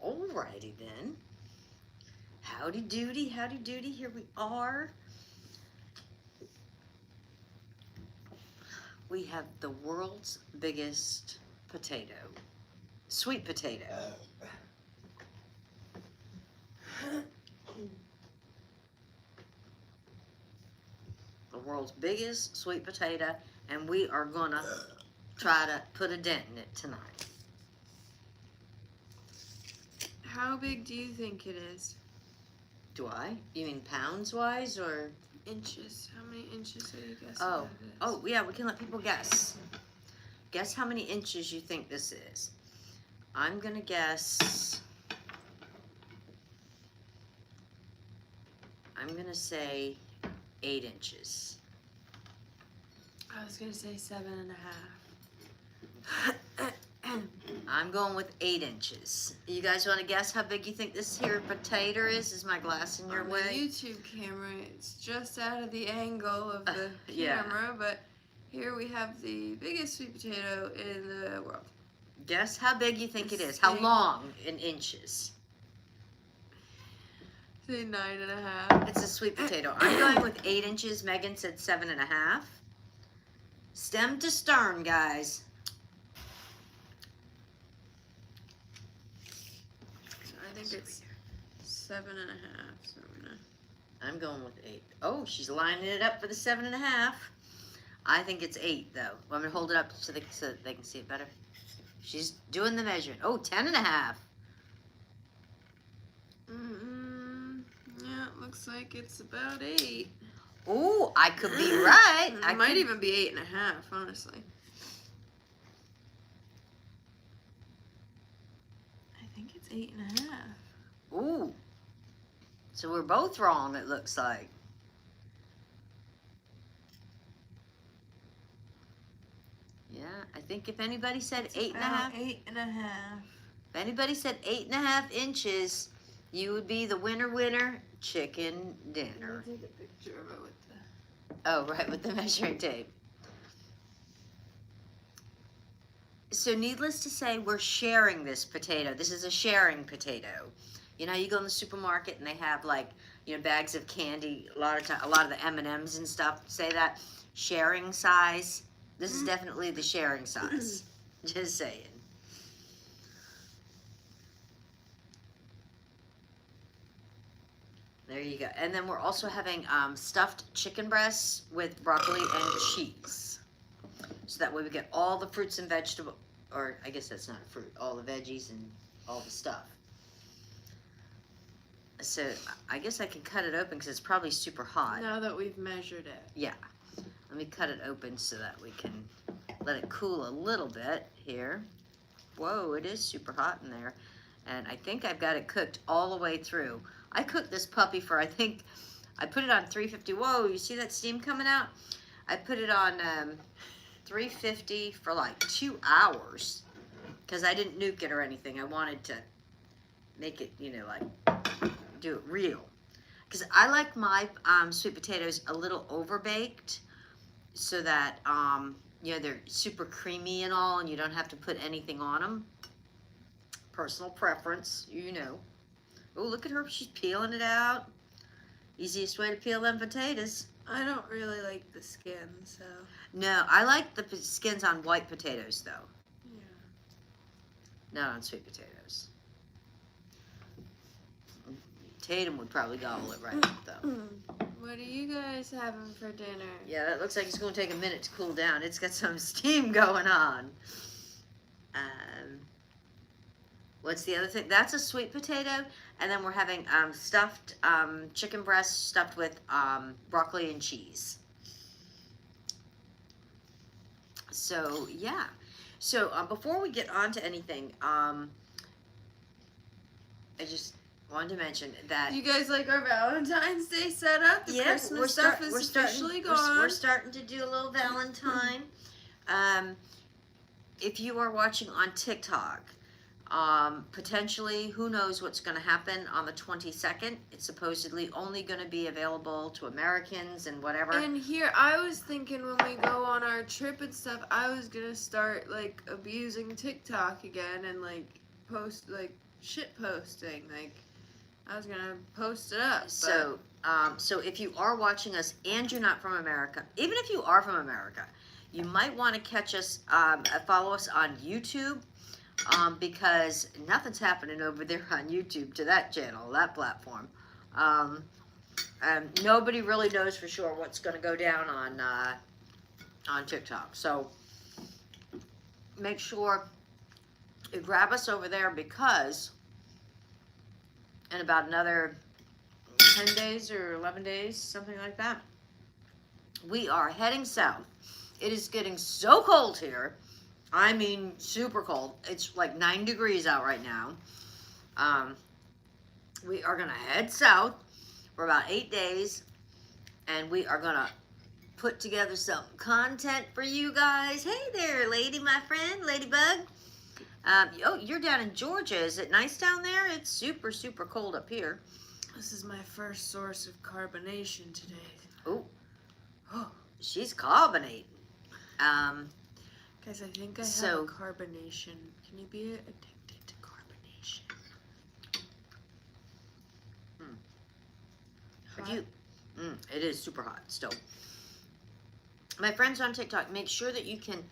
Alrighty then. Howdy doody, here we are. We have the world's biggest potato. Sweet potato. The world's biggest sweet potato, and we are gonna try to put a dent in it tonight. How big do you think it is? Do I? You mean pounds wise or inches? How many inches are you guessing? Oh, that is? oh yeah, we can let people guess. Guess how many inches you think this is. I'm gonna guess. I'm gonna say 8 inches. I was gonna say 7.5. I'm going with 8 inches. You guys want to guess how big you think this here potato is? Is my glass in your On way? the YouTube camera, it's just out of the angle of the Yeah. camera, but here we have the biggest sweet potato in the world. Guess how big you think it This is. How thing- long in inches? Say 9.5. It's a sweet potato. I'm going with 8 inches. Megan said 7.5. Stem to stern, guys. I think it's 7.5. So I'm gonna. I'm going with 8. Oh, she's lining it up for the 7.5. I think it's 8, though. Well, I'm going to hold it up so that they can see it better. She's doing the measuring. Oh, 10.5. Yeah, it looks like it's about 8. Oh, I could be right. It might even be 8.5, honestly. I think it's 8.5. Ooh. So we're both wrong, it looks like. Yeah, I think if anybody said It's 8.5. 8.5. If anybody said 8.5 inches, you would be the winner, chicken dinner. Take a picture of it with the. Oh, right, with the measuring tape. So needless to say, we're sharing this potato. This is a sharing potato. You know, you go in the supermarket and they have like, you know, bags of candy. A lot of the M&Ms and stuff say that sharing size. This is definitely the sharing size. Just saying. There you go. And then we're also having stuffed chicken breasts with broccoli and cheese. So that way we get all the fruits and vegetables, or I guess that's not a fruit, all the veggies and all the stuff. So I guess I can cut it open because it's probably super hot. Now that we've measured it. Yeah. Let me cut it open so that we can let it cool a little bit here. Whoa, it is super hot in there. And I think I've got it cooked all the way through. I cooked this puppy for, I think, I put it on 350. Whoa, you see that steam coming out? I put it on 350 for like 2 hours because I didn't nuke it or anything. I wanted to make it, you know, like do it real. Because I like my sweet potatoes a little overbaked so that, you know, they're super creamy and all and you don't have to put anything on them. Personal preference, you know. Oh, look at her. She's peeling it out. Easiest way to peel them potatoes. I don't really like the skin, so. No, I like the skins on white potatoes, though. Yeah. Not on sweet potatoes. Tatum would probably gobble it right up, though. What are you guys having for dinner? Yeah, that looks like it's going to take a minute to cool down. It's got some steam going on. What's the other thing? That's a sweet potato. And then we're having stuffed chicken breast stuffed with broccoli and cheese. So, yeah. So, before we get on to anything, I just wanted to mention that... You guys like our Valentine's Day setup? The Christmas stuff is officially gone. We're starting to do a little Valentine. If you are watching on TikTok... potentially, who knows what's going to happen on the 22nd. It's supposedly only going to be available to Americans and whatever. And here, I was thinking when we go on our trip and stuff, I was going to start, like, abusing TikTok again and, like, shit posting. Like, I was gonna post it up. So, so if you are watching us and you're not from America, even if you are from America, you might want to catch us, follow us on YouTube, because nothing's happening over there on YouTube to that channel, that platform. And nobody really knows for sure what's going to go down on TikTok. So make sure you grab us over there, because in about another 10 days or 11 days, something like that, we are heading south. It is getting so cold here. I mean, super cold. It's like 9 degrees out right now. We are going to head south for about 8 days, and we are going to put together some content for you guys. Hey there, lady, my friend, Ladybug. Oh, you're down in Georgia. Is it nice down there? It's super, super cold up here. This is my first source of carbonation today. Oh, she's carbonating. Guys, I think I have carbonation. Can you be addicted to carbonation? It is super hot still. My friends on TikTok, make sure that you can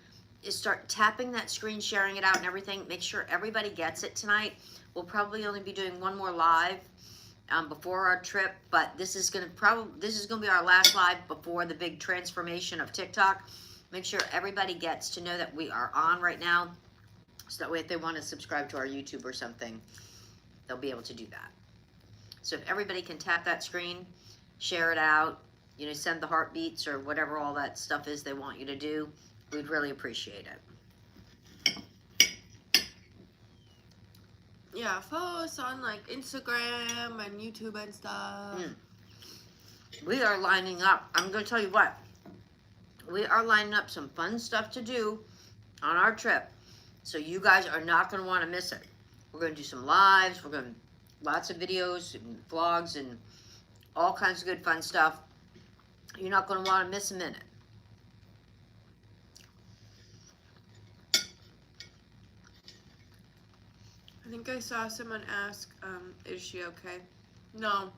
start tapping that screen, sharing it out and everything. Make sure everybody gets it tonight. We'll probably only be doing one more live before our trip, but this is gonna be our last live before the big transformation of TikTok. Make sure everybody gets to know that we are on right now, so that way if they want to subscribe to our YouTube or something, they'll be able to do that. So if everybody can tap that screen, share it out, send the heartbeats or whatever all that stuff is they want you to do, we'd really appreciate it. Yeah, follow us on like Instagram and YouTube and stuff. We are lining up. I'm going to tell you what. We are lining up some fun stuff to do on our trip. So you guys are not going to want to miss it. We're going to do some lives. We're going to lots of videos and vlogs and all kinds of good fun stuff. You're not going to want to miss a minute. I think I saw someone ask, is she okay? No.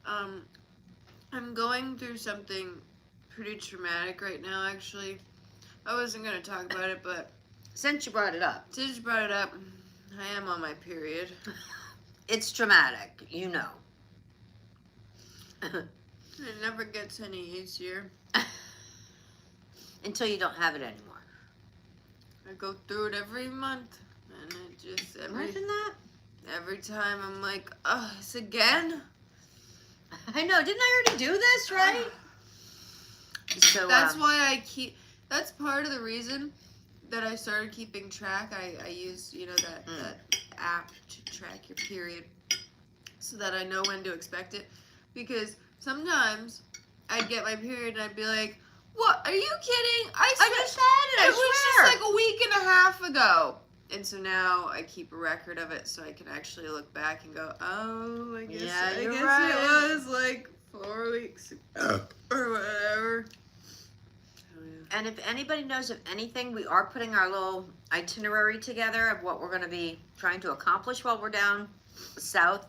I'm going through something pretty traumatic right now, actually. I wasn't going to talk about it, but since you brought it up, I am on my period. It's traumatic, you know. It never gets any easier. Until you don't have it anymore. I go through it every month, and it just Imagine that. Every time I'm like, oh, it's again? I know, didn't I already do this, right? So that's why that's part of the reason that I started keeping track. I use, that app to track your period so that I know when to expect it. Because sometimes I'd get my period and I'd be like, what? Are you kidding? I just had it, It was just like a week and a half ago. And so now I keep a record of it so I can actually look back and go, oh, I guess it was like 4 weeks ago or whatever. And if anybody knows of anything, we are putting our little itinerary together of what we're going to be trying to accomplish while we're down south.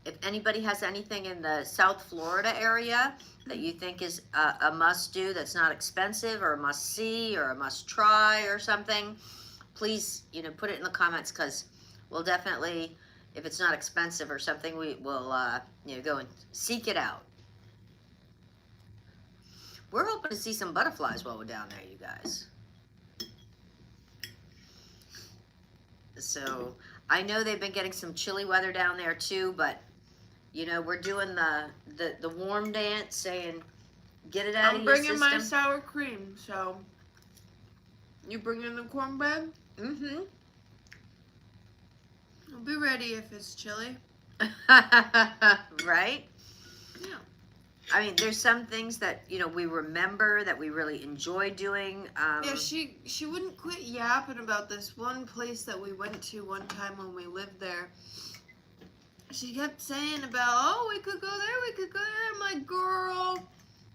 If anybody has anything in the South Florida area that you think is a must-do, that's not expensive or a must-see or a must-try or something, please, put it in the comments, because we'll definitely, if it's not expensive or something, we will, go and seek it out. We're hoping to see some butterflies while we're down there, you guys. So, I know they've been getting some chilly weather down there too, but, we're doing the warm dance, saying, get it out of your system. I'm bringing my sour cream, so you bringing the cornbread? Mm-hmm. I'll be ready if it's chilly. Right? Yeah. I mean, there's some things that, we remember that we really enjoy doing. Yeah, she wouldn't quit yapping about this one place that we went to one time when we lived there. She kept saying about, oh, we could go there, we could go there. I'm like, girl,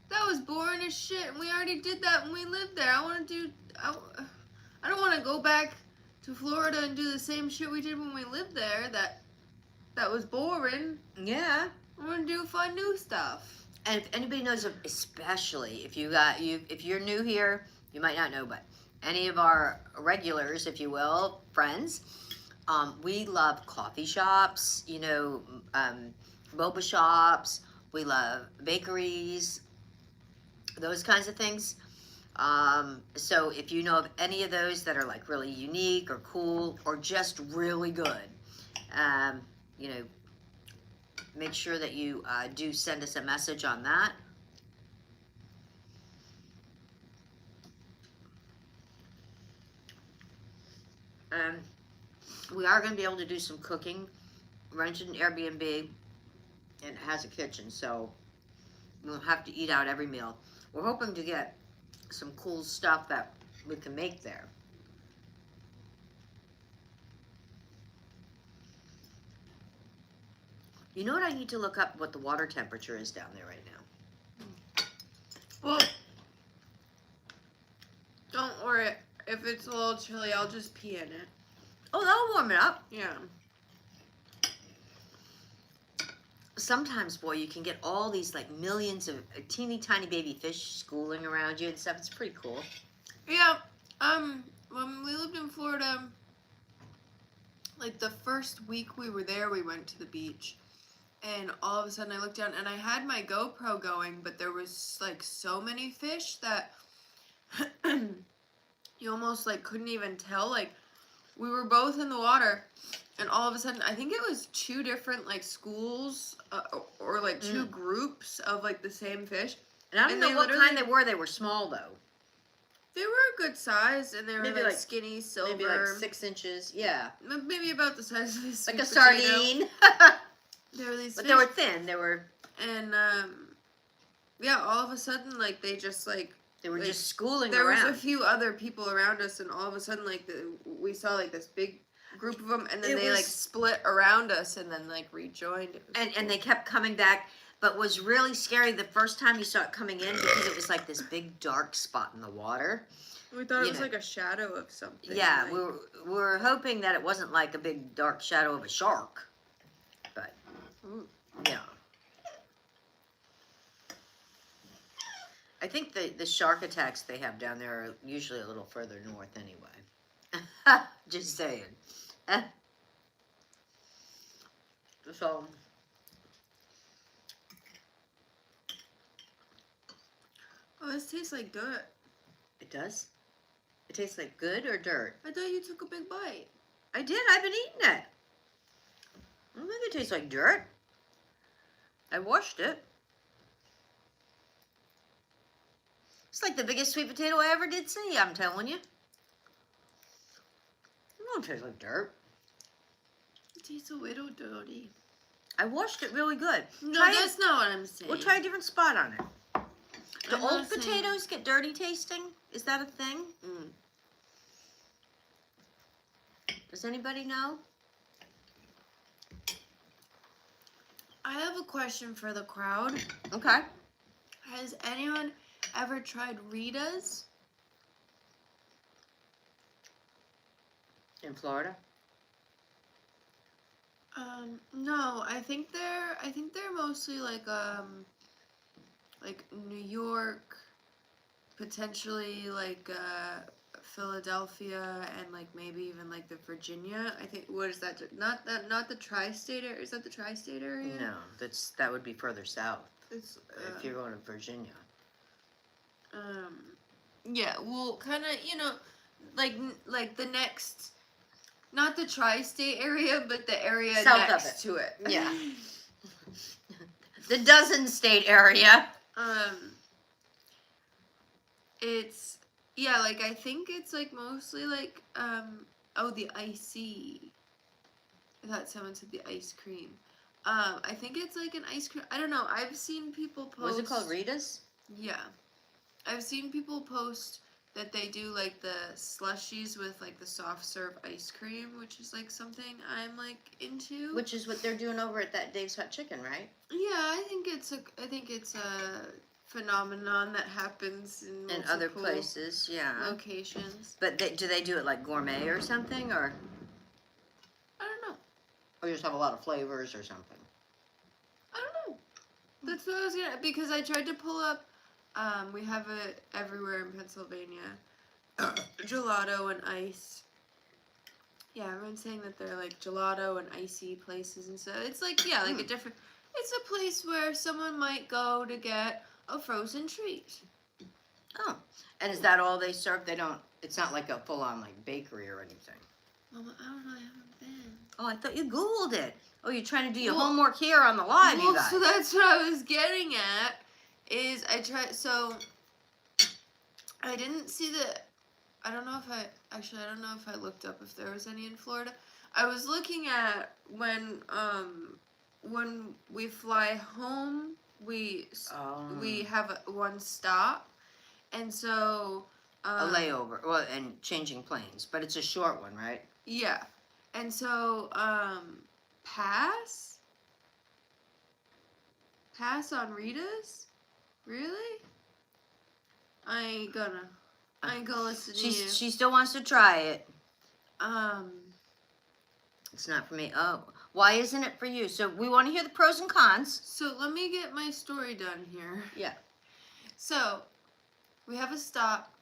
that was boring as shit, and we already did that when we lived there. I don't want to go back to Florida and do the same shit we did when we lived there. That was boring. Yeah. I want to do fun new stuff. And if anybody knows of, especially if if you're new here, you might not know, but any of our regulars, if you will, friends, we love coffee shops, boba shops. We love bakeries, those kinds of things. So if you know of any of those that are like really unique or cool or just really good, make sure that you do send us a message on that. We are going to be able to do some cooking. Rented an Airbnb, and it has a kitchen, so we won't have to eat out every meal. We're hoping to get some cool stuff that we can make there. You know what? I need to look up what the water temperature is down there right now. Well, don't worry. If it's a little chilly, I'll just pee in it. Oh, that'll warm it up. Yeah. Sometimes, boy, you can get all these like millions of teeny tiny baby fish schooling around you and stuff. It's pretty cool. Yeah. When we lived in Florida, like the first week we were there, we went to the beach. And all of a sudden I looked down and I had my GoPro going, but there was like so many fish that you almost like couldn't even tell. Like we were both in the water and all of a sudden I think it was two different like schools or like two groups of like the same fish. And I don't know what kind they were. They were small though. They were a good size and they were Maybe like like skinny, silver. Maybe like 6 inches. Yeah. Maybe about the size of this. Like a sardine. There were these But fish. they were thin. They were. And yeah, all of a sudden, like they just like They were like, just schooling there around. was a few other people around us, and all of a sudden, like we saw like this big group of them, and then they like split around us, and then like rejoined. And they kept coming back. But was really scary the first time you saw it coming in because it was like this big dark spot in the water. We thought it was like a shadow of something. Yeah, like, we were hoping that it wasn't like a big dark shadow of a shark. But yeah. I think the shark attacks they have down there are usually a little further north anyway. Just saying. So. Oh, this tastes like dirt. It does? It tastes like good or dirt? I thought you took a big bite. I did. I've been eating it. I don't think it tastes like dirt. I washed it. It's like the biggest sweet potato I ever did see, I'm telling you. It don't taste like dirt. It tastes a little dirty. I washed it really good. No, that's not what I'm saying. We'll try a different spot on it. Do I'm old not saying- potatoes get dirty tasting? Is that a thing? Does anybody know? I have a question for the crowd. Okay. Has anyone ever tried Rita's? In Florida? No, I think they're mostly like New York, potentially like Philadelphia, and like maybe even like the Virginia. I think what is that? Not the tri-state area. Is that the tri-state area? No, that would be further south. It's If you're going to Virginia. Yeah, well, kind of, like the next, not the tri-state area, but the area South next to it. Yeah. The dozen state area. It's, yeah, like, I think it's, like, mostly, like, the icy. I thought someone said the ice cream. I think it's, like, an ice cream. I don't know. I've seen people post. Was it called Rita's? Yeah. I've seen people post that they do, like, the slushies with, like, the soft serve ice cream, which is, like, something I'm, like, into. Which is what they're doing over at that Dave's Hot Chicken, right? Yeah, I think it's phenomenon that happens in in multiple other places, yeah. locations. But do they do it like gourmet or something, or I don't know. just have a lot of flavors or something? I don't know. That's what I was gonna, because I tried to pull up. We have it everywhere in Pennsylvania. Gelato and ice. Yeah, everyone's saying that they're like gelato and icy places and stuff. It's like, yeah, like a different. It's a place where someone might go to get a frozen treat. Oh, and is that all they serve? They don't. It's not like a full-on like bakery or anything. Mama, I don't know. I haven't been. Oh, I thought you Googled it. Oh, you're trying to do your Well- homework here on the live, you Well, guys. so that's what I was getting at. Is I tried. So I didn't see the. I don't know if I don't know if I looked up if there was any in Florida. I was looking at when we fly home, we have one stop, and so A layover, well, and changing planes, but it's a short one, right? yeah, and so pass on Rita's, really? I ain't gonna listen to you. She still wants to try it. Um, It's not for me. Oh, why isn't it for you? So we want to hear the pros and cons. so let me get my story done here. Yeah. So, we have a stop,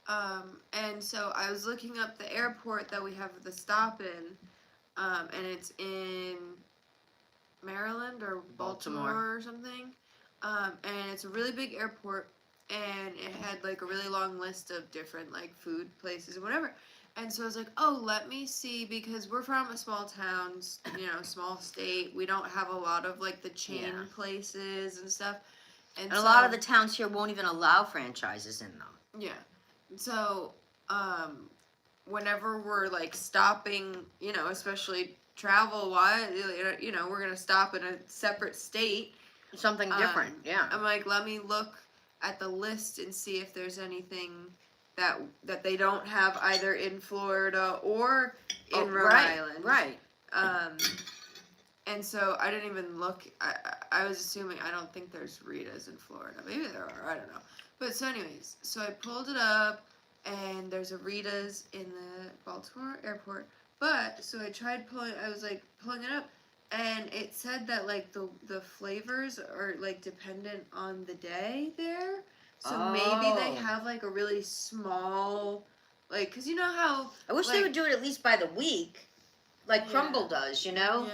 and so I was looking up the airport that we have the stop in, and it's in Maryland or Baltimore or something, and it's a really big airport, and it had like a really long list of different like food places and whatever. And so I was like, oh, let me see, because we're from a small town, small state. We don't have a lot of like the chain places and stuff. And a lot of the towns here won't even allow franchises in them. Yeah. So, whenever we're like stopping, especially travel wise, we're going to stop in a separate state. Something different, yeah. I'm like, let me look at the list and see if there's anything that they don't have either in Florida or in Rhode Island. Right. And so I didn't even look. I was assuming, I don't think there's Rita's in Florida. Maybe there are. I don't know. But so anyways, so I pulled it up, and there's a Rita's in the Baltimore airport. But so I tried pulling. I was like pulling it up, and it said that like the flavors are like dependent on the day there. So maybe they have like a really small, like, cause you know how. I wish they would do it at least by the week, like Crumble does, Yeah.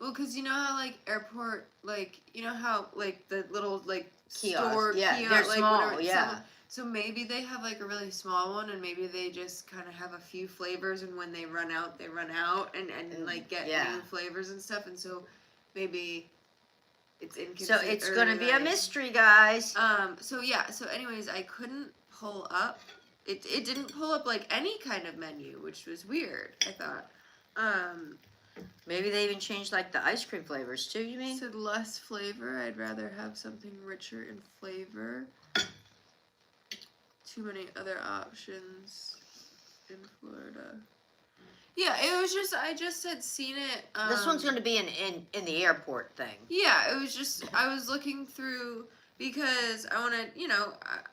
Well, cause you know how like airport, like you know how like the little like Kiosk. store Yeah, kiosk, they're like small. whatever, Yeah. So maybe they have like a really small one, and maybe they just kind of have a few flavors, and when they run out, and like get new flavors and stuff, and so maybe it's inconsistent. So it's gonna be a mystery, guys. So yeah. So anyways, I couldn't pull up. It didn't pull up like any kind of menu, which was weird. I thought. Maybe they even changed like the ice cream flavors too. You mean? Said less flavor. I'd rather have something richer in flavor. Too many other options in Florida. Yeah, it was just I just had seen it. This one's going to be in the airport thing. Yeah, it was just I was looking through because I want to,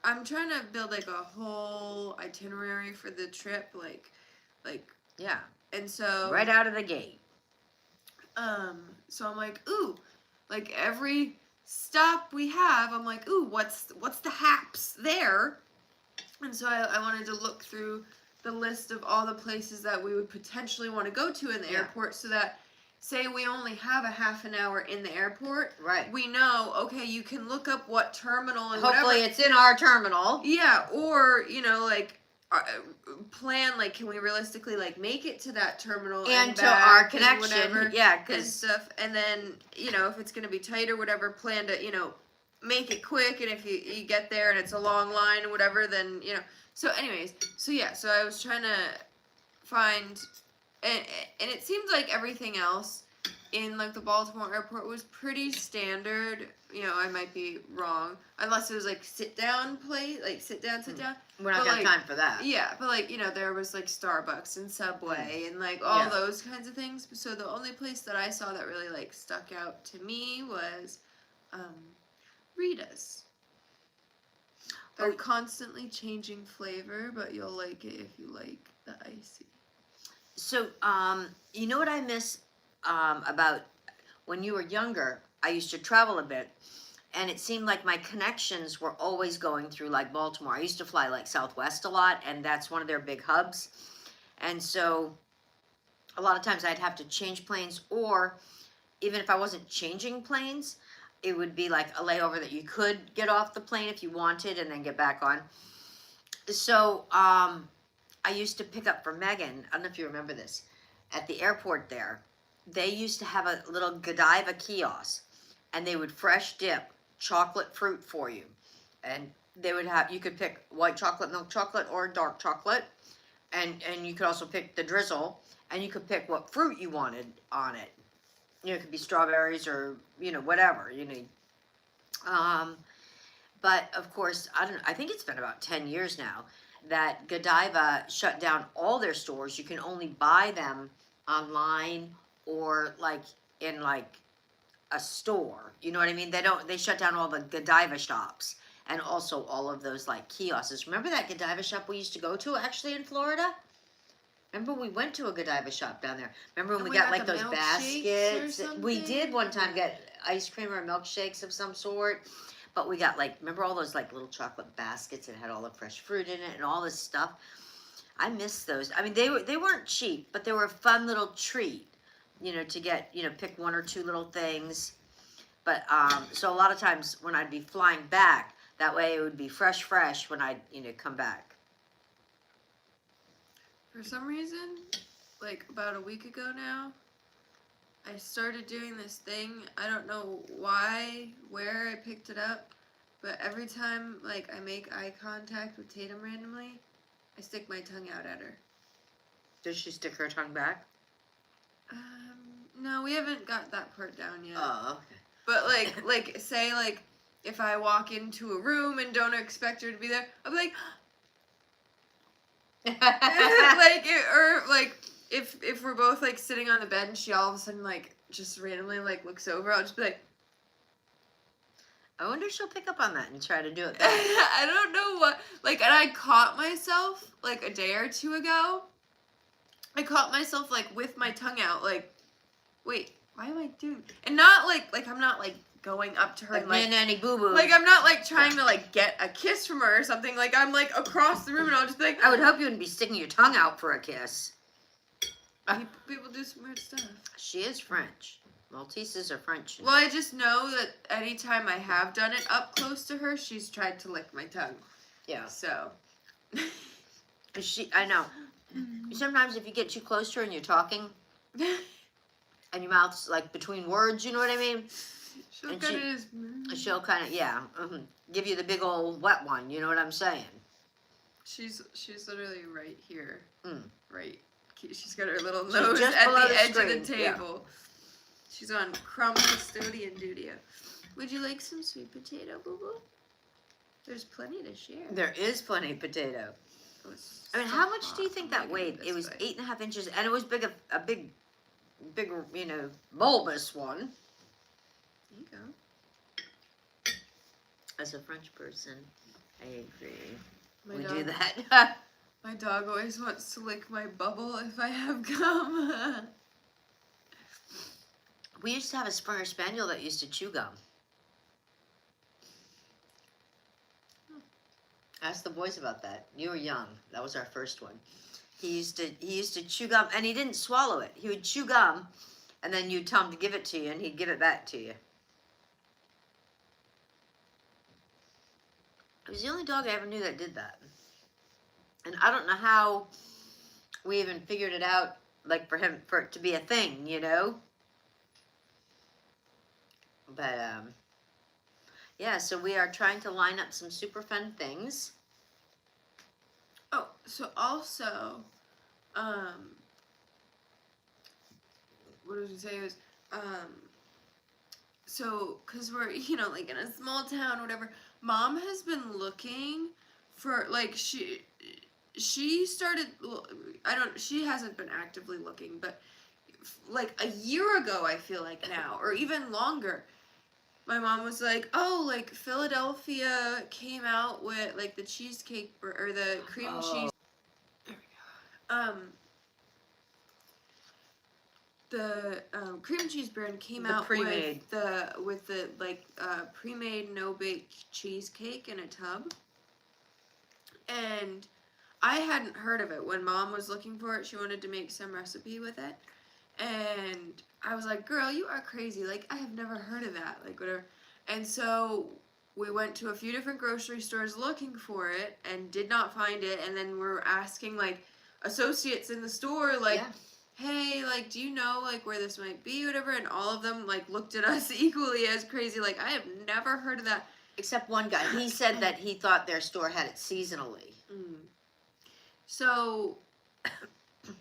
I'm trying to build like a whole itinerary for the trip, like Yeah. And so right out of the gate. So I'm like, ooh, like every stop we have, I'm like, ooh, what's the haps there? And so I wanted to look through the list of all the places that we would potentially want to go to in the airport, so that say we only have a half an hour in the airport, right? We know, okay, you can look up what terminal and hopefully it's in our terminal. Yeah, or like plan, like, can we realistically like make it to that terminal and to our connection, whatever, yeah, and because stuff, and then if it's gonna be tight or whatever, plan to make it quick, and if you get there and it's a long line or whatever, then So anyways, so I was trying to find, and it seemed like everything else in like the Baltimore airport was pretty standard. I might be wrong, unless it was like sit down. We're not gonna have time for that. Yeah, but like there was like Starbucks and Subway and like all those kinds of things. So the only place that I saw that really like stuck out to me was Ritas. They're constantly changing flavor, but you'll like it if you like the icy. So, you know what I miss about when you were younger? I used to travel a bit, and it seemed like my connections were always going through like Baltimore. I used to fly like Southwest a lot, and that's one of their big hubs. And so, a lot of times I'd have to change planes, or even if I wasn't changing planes, it would be like a layover that you could get off the plane if you wanted and then get back on. So, I used to pick up for Megan, I don't know if you remember this, at the airport there, they used to have a little Godiva kiosk, and they would fresh dip chocolate fruit for you. And they would have, you could pick white chocolate, milk chocolate, or dark chocolate. And you could also pick the drizzle, and you could pick what fruit you wanted on it. You know, it could be strawberries or, you know, whatever you need. But of course, I think it's been about 10 years now that Godiva shut down all their stores. You can only buy them online or like in like a store. You know what I mean? They shut down all the Godiva shops and also all of those like kiosks. Remember that Godiva shop we used to go to actually in Florida? Remember we went to a Godiva shop down there. Remember when we got like those baskets? We did one time get ice cream or milkshakes of some sort. But we got like, remember all those like little chocolate baskets that had all the fresh fruit in it and all this stuff? I miss those. I mean, they weren't cheap, but they were a fun little treat, you know, to get, you know, pick one or two little things. But so a lot of times when I'd be flying back, that way it would be fresh when I'd, you know, come back. For some reason, like about a week ago now, I started doing this thing. I don't know why, where I picked it up, but every time like I make eye contact with Tatum randomly, I stick my tongue out at her. Does she stick her tongue back? No, we haven't got that part down yet. Oh, okay. But like say like if I walk into a room and don't expect her to be there, I'll be like or like if we're both like sitting on the bed and she all of a sudden like just randomly like looks over, I'll just be like, I wonder if she'll pick up on that and try to do it. I don't know what, like, and I caught myself like a day or two ago. I caught myself like with my tongue out, like, wait, why am I doing? And not like I'm not like going up to her and like nanny boo boo. Like I'm not like trying to like get a kiss from her or something. Like I'm like across the room and I'll just be like, I would hope you wouldn't be sticking your tongue out for a kiss. People do some weird stuff. She is French. Malteses are French. Well, I just know that anytime I have done it up close to her, she's tried to lick my tongue. Yeah. So. I know. Sometimes if you get too close to her and you're talking, and your mouth's like between words, you know what I mean? She'll kind of, give you the big old wet one, you know what I'm saying? She's literally right here. Right. She's got her little She's nose just at below the the edge screen, of the table. Yeah. She's on crumb custodian duty. Would you like some sweet potato, boo boo? There's plenty to share. There is plenty of potato. I mean, how much do you think that weighed? It was 8.5 inches, and it was a big, you know, bulbous one. There you go. As a French person, I agree. We do that. My dog always wants to lick my bubble if I have gum. We used to have a Springer Spaniel that used to chew gum. Ask the boys about that. You were young. That was our first one. He used to chew gum, and he didn't swallow it. He would chew gum, and then you'd tell him to give it to you, and he'd give it back to you. It was the only dog I ever knew that did that. And I don't know how we even figured it out, like for it to be a thing, you know? But, yeah, so we are trying to line up some super fun things. Oh, so also, what did we say? It was, so, because we're, you know, like in a small town or whatever, Mom has been looking for, like, she started, she hasn't been actively looking, but like a year ago, I feel like now, or even longer, my mom was like, "Oh, like Philadelphia came out with like the cheesecake or the cream cheese." The cream cheese brand came out pre-made. with the like pre-made no bake cheesecake in a tub, and I hadn't heard of it. When Mom was looking for it, she wanted to make some recipe with it, and I was like, "Girl, you are crazy! Like I have never heard of that. Like whatever." And so we went to a few different grocery stores looking for it and did not find it, and then we're asking like associates in the store like. Yeah. Hey, like, do you know, like, where this might be, whatever, and all of them, like, looked at us equally as crazy, like, I have never heard of that. Except one guy. He said that he thought their store had it seasonally. So,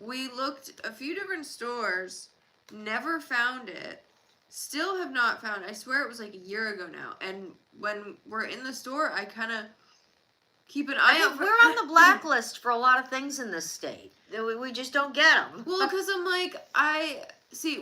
we looked a few different stores, never found it, still have not found it. I swear it was, like, a year ago now, and when we're in the store, I kind of keep an eye out for... We're on the blacklist for a lot of things in this state. We just don't get them. Well, because I'm like,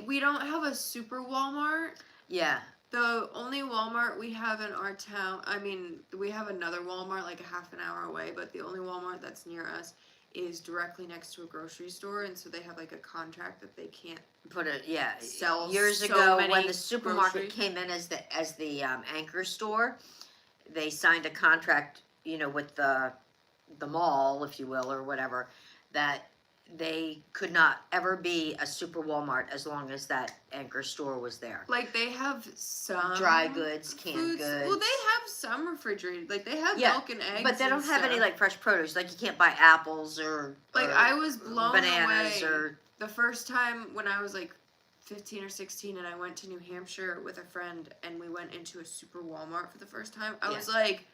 we don't have a super Walmart. Yeah. The only Walmart we have in our town, I mean, we have another Walmart like a half an hour away, but the only Walmart that's near us is directly next to a grocery store, and so they have like a contract that they can't put it. Yeah. sell years so ago many when the supermarket groceries. came in as the anchor store, they signed a contract, with the mall, if you will, or whatever, that they could not ever be a super Walmart as long as that anchor store was there. Like they have some dry goods, canned foods. goods. Well, they have some refrigerated. Like they have Yeah, milk and eggs, but they don't have stuff. any like fresh produce. Like you can't buy apples or I was blown bananas away or the first time when I was like 15 or 16 and I went to New Hampshire with a friend and we went into a super Walmart for the first time. I was like,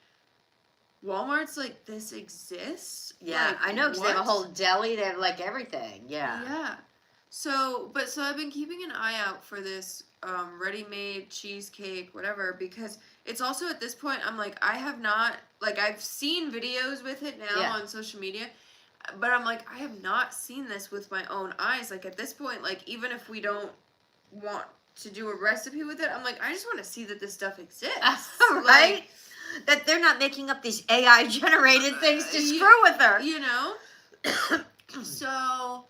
Walmart's like, this exists? Yeah, like, I know, because they have a what? whole deli. They have like everything. Yeah. Yeah. So I've been keeping an eye out for this ready-made cheesecake, whatever, because it's also at this point, I'm like, I have not, like, I've seen videos with it now on social media, but I'm like, I have not seen this with my own eyes. Like, at this point, like, even if we don't want to do a recipe with it, I'm like, I just want to see that this stuff exists. Right? Like, that they're not making up these AI generated things to screw with her. You know? So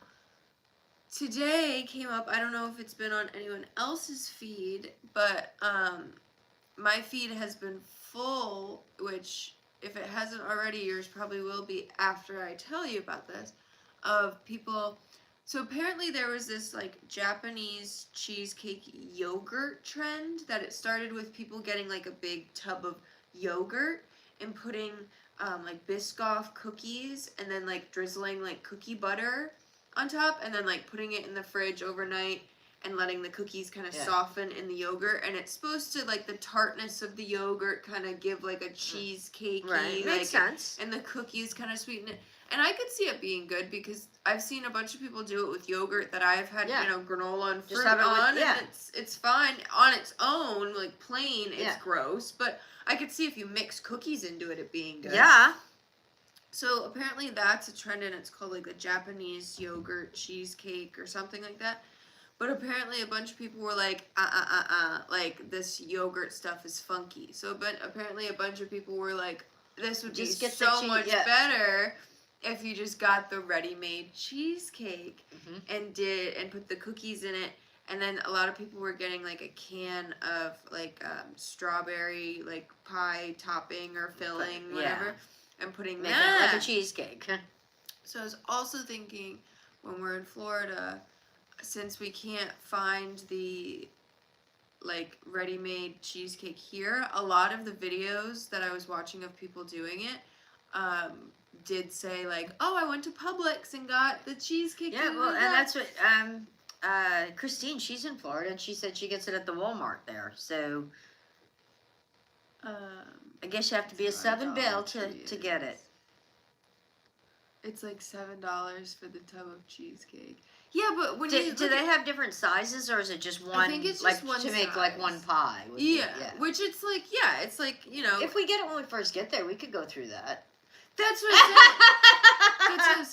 today came up, I don't know if it's been on anyone else's feed, but my feed has been full, which if it hasn't already, yours probably will be after I tell you about this, of people. So apparently there was this like Japanese cheesecake yogurt trend that it started with people getting like a big tub of yogurt and putting like Biscoff cookies and then like drizzling like cookie butter on top and then like putting it in the fridge overnight and letting the cookies kind of soften in the yogurt, and it's supposed to like the tartness of the yogurt kind of give like a cheesecakey, right. Makes sense, and the cookies kind of sweeten it. And I could see it being good because I've seen a bunch of people do it with yogurt that I've had, granola and fruit on, and it's fine on its own, like plain. It's gross, but I could see if you mix cookies into it being good. Yeah. So apparently that's a trend, and it's called like the Japanese yogurt cheesecake or something like that. But apparently a bunch of people were like, like this yogurt stuff is funky. But apparently a bunch of people were like, this would be so much better if you just got the ready-made cheesecake and put the cookies in it. And then a lot of people were getting like a can of like strawberry like pie topping or filling, whatever, and putting that like a cheesecake. So I was also thinking when we're in Florida, since we can't find the like ready-made cheesecake here, a lot of the videos that I was watching of people doing it did say like, oh, I went to Publix and got the cheesecake. Yeah, well, and that's what Christine, she's in Florida, and she said she gets it at the Walmart there. So I guess you have to be a Southern Belle to get it. It's like $7 for the tub of cheesecake. Yeah, but when do they have different sizes, or is it just one? I think it's just one to make size. like one pie. Yeah, which it's like it's like If we get it when we first get there, we could go through that. That's what I'm saying. That's what I'm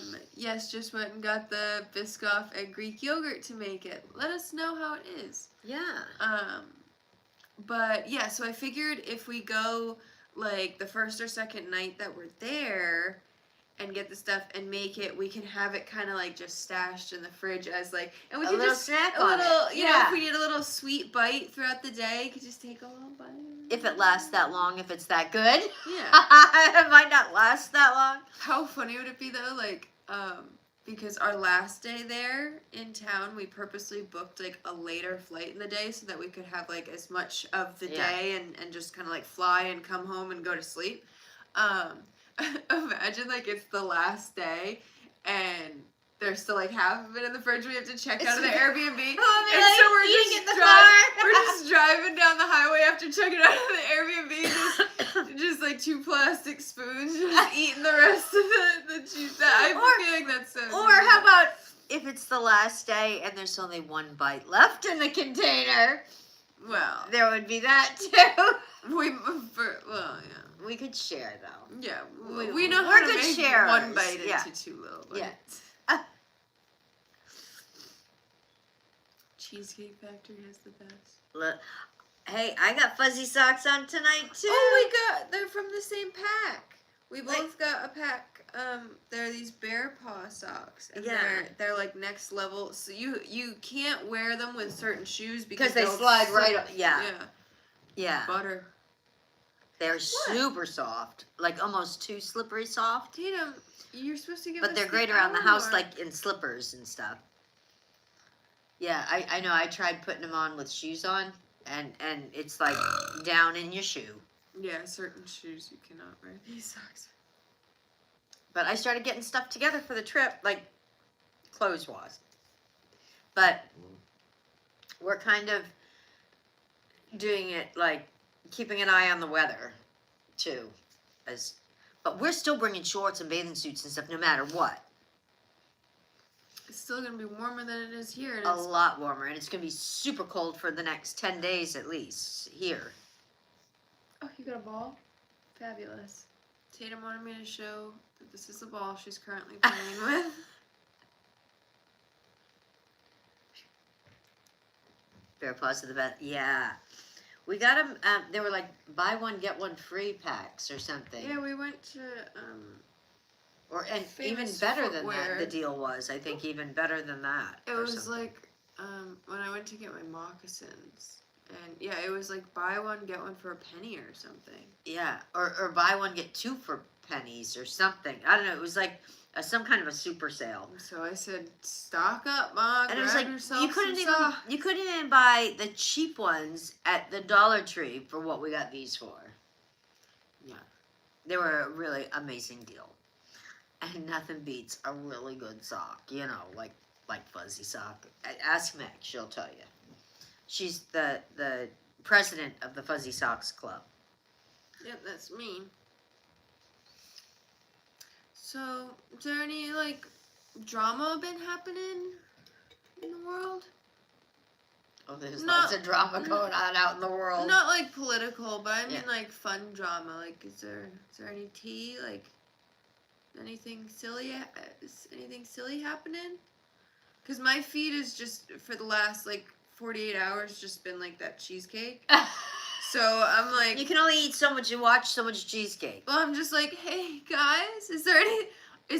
saying. Yes, just went and got the Biscoff and Greek yogurt to make it. Let us know how it is. Yeah. But yeah, so I figured if we go like the first or second night that we're there and get the stuff and make it, we can have it kind of like just stashed in the fridge as like, and we A can little just snack a on little, it. you know, Yeah. if we need a little sweet bite throughout the day, you could just take a little bite. If it lasts that long, if it's that good. Yeah. It might not last that long. How funny would it be though, like, because our last day there in town, we purposely booked like a later flight in the day so that we could have like as much of the Yeah. day and just kind of like fly and come home and go to sleep. Imagine like it's the last day and there's still like half of it in the fridge we have to check out of the Airbnb. And so we're just driving down the highway after checking out of the Airbnb, just like 2 plastic spoons, just eating the rest of the cheese. I have a feeling that's so. Or how about if it's the last day and there's only one bite left in the container? Well, There would be that too. yeah. We could share though. Yeah, We- we know we're how to good make sharers. one bite Yeah. into 2 little bites. Yeah. Cheesecake Factory has the best. Look, hey, I got fuzzy socks on tonight too. Oh, they're from the same pack. We Wait. both got a pack. They're these bear paw socks, and Yeah. they're like next level. So you can't wear them with certain shoes Because they they'll slide right slip. up. Yeah. Yeah. Yeah. Butter. They're super soft, like almost too slippery soft. Tatum, you're supposed to give But us they're the great around the house, hour. like in slippers and stuff. Yeah, I know. I tried putting them on with shoes on, and it's like down in your shoe. Yeah, certain shoes you cannot wear these socks. But I started getting stuff together for the trip, like clothes-wise. But we're kind of doing it like keeping an eye on the weather, too. But we're still bringing shorts and bathing suits and stuff no matter what. It's still gonna be warmer than it is here. And A it's lot warmer, and it's going to be super cold for the next 10 days at least here. Oh, you got a ball? Fabulous. Tatum wanted me to show that this is the ball she's currently playing with. Bear paws to the best. Yeah. We got them, they were like buy one, get one free packs or something. Yeah, we went to, And even Famous better than Footwear. that, the deal was. I think even better than that. it or was something. like, when I went to get my moccasins. And yeah, it was like buy one, get one for a penny or something. Yeah, or buy one, get 2 for pennies or something. I don't know. It was like some kind of a super sale. So I said, stock up, Mom. And it was grab like yourself you couldn't some even socks. you couldn't even buy the cheap ones at the Dollar Tree for what we got these for. Yeah. They were a really amazing deal. And nothing beats a really good sock, you know, like fuzzy sock. Ask Meg, she'll tell you. She's the president of the Fuzzy Socks Club. Yep, that's me. So, is there any, like, drama been happening in the world? Oh, there's No. lots of drama going on out in the world. Not, like, political, but I mean, Yeah. like, fun drama. Like, is there any tea? Like, anything silly happening? Because my feed is just, for the last, like, 48 hours, just been, like, that cheesecake. So, I'm like... You can only eat so much. You watch so much cheesecake. Well, I'm just like, hey guys, is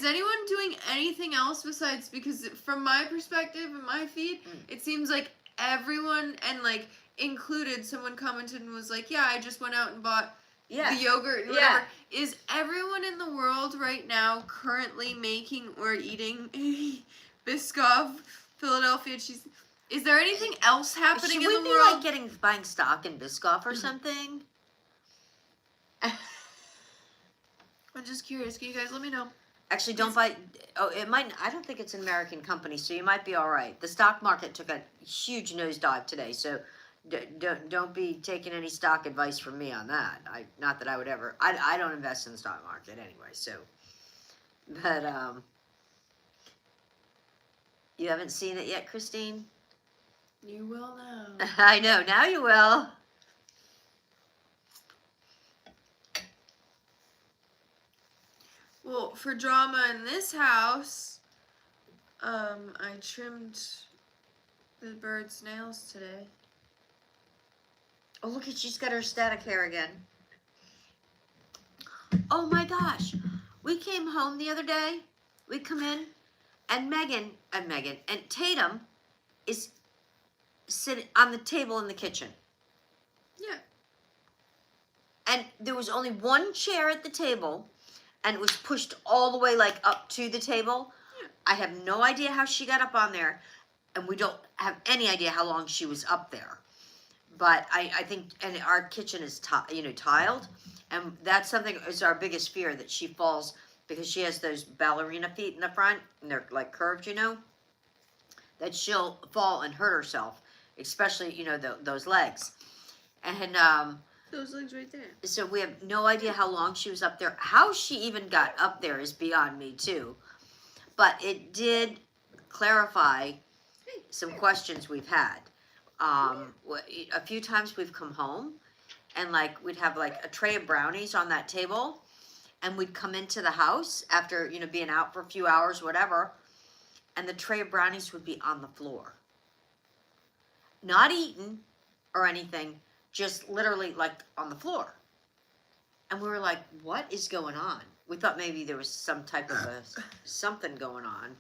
anyone doing anything else besides, because from my perspective and my feed, it seems like everyone, and like included, someone commented and was like, yeah, I just went out and bought Yeah. the yogurt, whatever. Is everyone in the world right now currently making or eating a Biscoff Philadelphia cheese? Is there anything else happening Should in the we be world? like buying stock in Biscoff or something? I'm just curious. Can you guys let me know? Actually, don't buy. Oh, it might. I don't think it's an American company, so you might be all right. The stock market took a huge nosedive today, so don't be taking any stock advice from me on that. Not that I would ever. I don't invest in the stock market anyway. So, but you haven't seen it yet, Christine? You will now. I know. Now you will. Well, for drama in this house, I trimmed the bird's nails today. Oh, look at, she's got her static hair again. Oh my gosh. We came home the other day. We come in, and Megan, and Tatum is sitting on the table in the kitchen. Yeah. And there was only one chair at the table, and it was pushed all the way like up to the table. Yeah. I have no idea how she got up on there, and we don't have any idea how long she was up there. But I think, and our kitchen is tiled, and that's something is our biggest fear, that she falls, because she has those ballerina feet in the front, and they're like curved, that she'll fall and hurt herself, especially those legs. And Those legs right there. so we have no idea how long she was up there. How she even got up there is beyond me too. But it did clarify some questions we've had. A few times we've come home, and like we'd have like a tray of brownies on that table, and we'd come into the house after being out for a few hours, whatever, and the tray of brownies would be on the floor, not eaten or anything, just literally like on the floor. And we were like, what is going on? We thought maybe there was some type of something going on.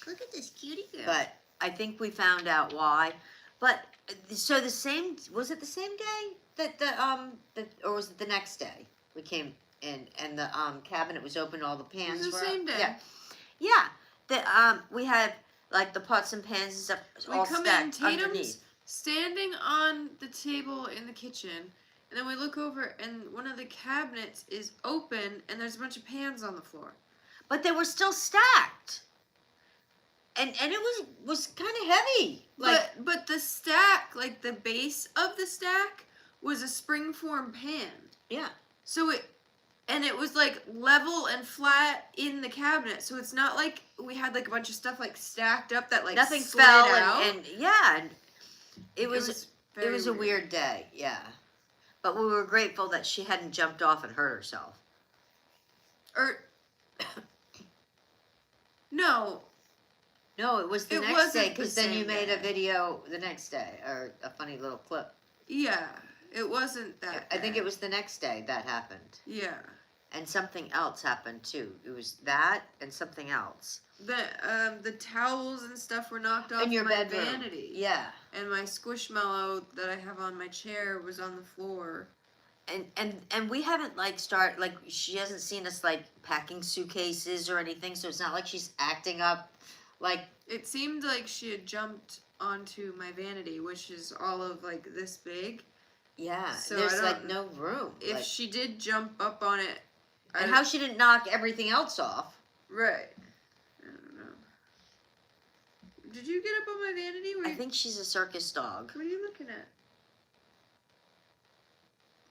Look at this cutie girl. But I think we found out why. But so was it the same day that or was it the next day we came in and the cabinet was open, all the pans It was the were same day. Yeah. We had like the pots and pans and stuff all stacked Tatum's underneath. standing on the table in the kitchen, and then we look over, and one of the cabinets is open, and there's a bunch of pans on the floor. But they were still stacked. And it was kind of heavy. But the stack, like the base of the stack, was a springform pan. Yeah. So it was like level and flat in the cabinet. So it's not like we had like a bunch of stuff like stacked up that like nothing slid fell out. and it was a weird day. Yeah. But we were grateful that she hadn't jumped off and hurt herself. No, it was the next day, because then you made a video the next day, or a funny little clip. Yeah, it wasn't that. I think it was the next day that happened. Yeah. And something else happened too. It was that and something else. The towels and stuff were knocked off in your my bedroom. vanity. Yeah. And my squishmallow that I have on my chair was on the floor. And we haven't she hasn't seen us like packing suitcases or anything, so it's not like she's acting up. Like, it seemed like she had jumped onto my vanity, which is all of like this big. Yeah, so there's like no room. If she did jump up on it, and how she didn't knock everything else off. Right. I don't know. Did you get up on my vanity? I think she's a circus dog. What are you looking at?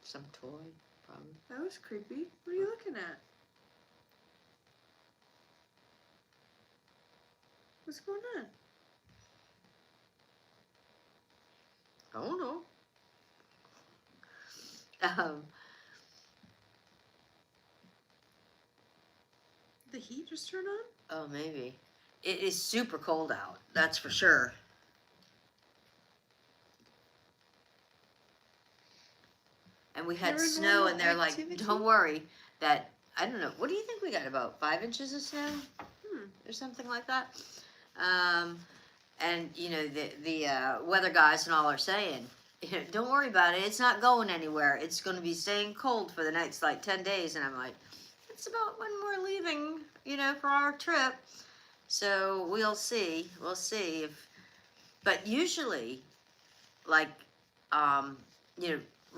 Some toy, probably. That was creepy. What are you looking at? What's going on? I don't know. The heat just turned on? Oh, maybe. It is super cold out, that's for sure. And we had snow, and they're like, don't worry, that, I don't know, what do you think we got, about 5 inches of snow? Or something like that. And, the weather guys and all are saying, don't worry about it, it's not going anywhere. It's going to be staying cold for the next, 10 days. And I'm like, it's about when we're leaving, for our trip. So we'll see. We'll see if, but usually,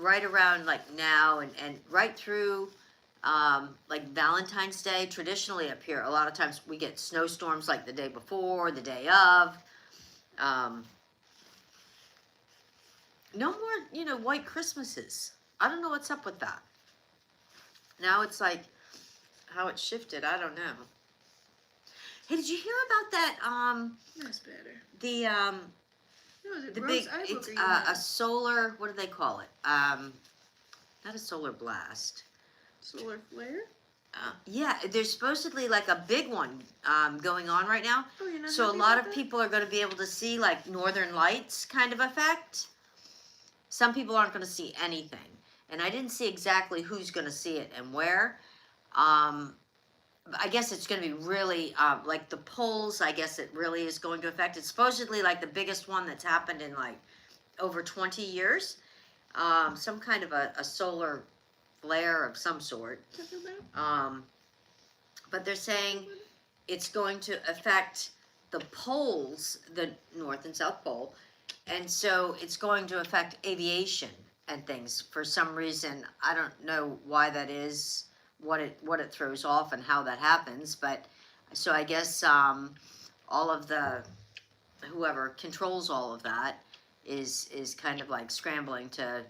right around now and right through Valentine's Day, traditionally up here, a lot of times we get snowstorms like the day before, the day of. No more, white Christmases. I don't know what's up with that. Now it's like how it shifted. I don't know. Hey, did you hear about that? That's better. The big, it's a solar, what do they call it? Not a solar blast. Solar flare? Yeah, there's supposedly like a big one going on right now. Oh, you're not so a happy lot about of that? people are going to be able to see like northern lights kind of effect. some people aren't going to see anything. And I didn't see exactly who's going to see it and where. I guess it's going to be really, like the polls, I guess it really is going to affect. It's supposedly like the biggest one that's happened in like over 20 years. Some kind of a solar flare of some sort. But they're saying it's going to affect the poles, the North and South Pole, and so it's going to affect aviation and things for some reason. I don't know why that is, what it throws off and how that happens, but so I guess all of the whoever controls all of that is kind of like scrambling to,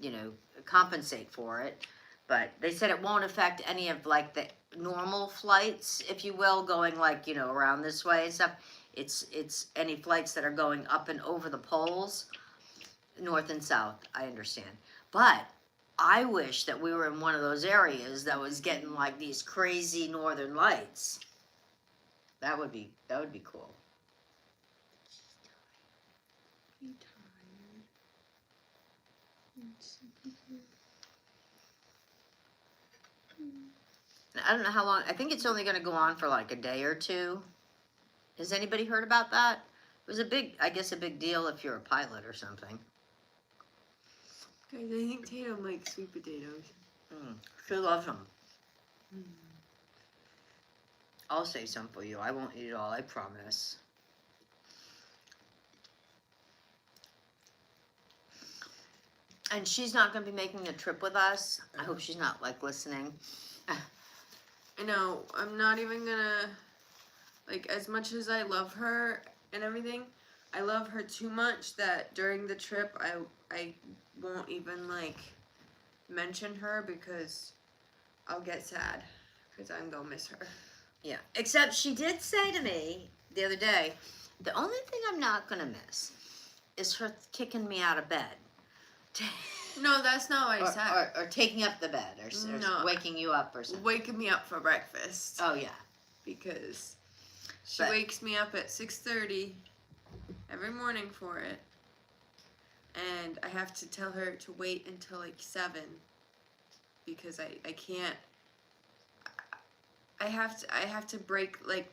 you know, compensate for it. But they said it won't affect any of like the normal flights, if you will, going like, you know, around this way and stuff. It's any flights that are going up and over the poles, north and south, I understand. But I wish that we were in one of those areas that was getting like these crazy northern lights. That would be cool. I don't know how long. I think it's only going to go on for like a day or two. Has anybody heard about that? It was I guess a big deal if you're a pilot or something. Guys, I think Tatum likes sweet potatoes. She loves them. I'll save some for you. I won't eat it all, I promise. And she's not going to be making a trip with us. I hope she's not like listening. I know, I'm not even gonna, like, as much as I love her and everything, I love her too much that during the trip, I won't even, like, mention her because I'll get sad because I'm gonna miss her. Yeah, except she did say to me the other day, the only thing I'm not gonna miss is her kicking me out of bed. No, that's not what I said. Or taking up the bed, or waking you up or something. Waking me up for breakfast. Oh, yeah. Because she wakes me up at 6:30 every morning for it. And I have to tell her to wait until like 7 because I can't. I have to break, like,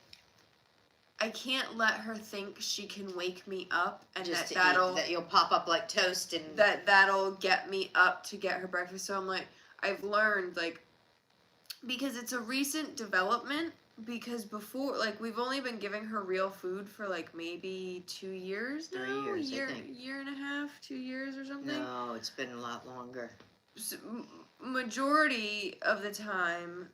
I can't let her think she can wake me up and Just that you'll pop up like toast and that'll get me up to get her breakfast. So I'm like, I've learned, like, because it's a recent development, because before, like, we've only been giving her real food for like maybe 2 years now. 3 years, I think. Year and a half, 2 years or something. No, it's been a lot longer. So, majority of the time,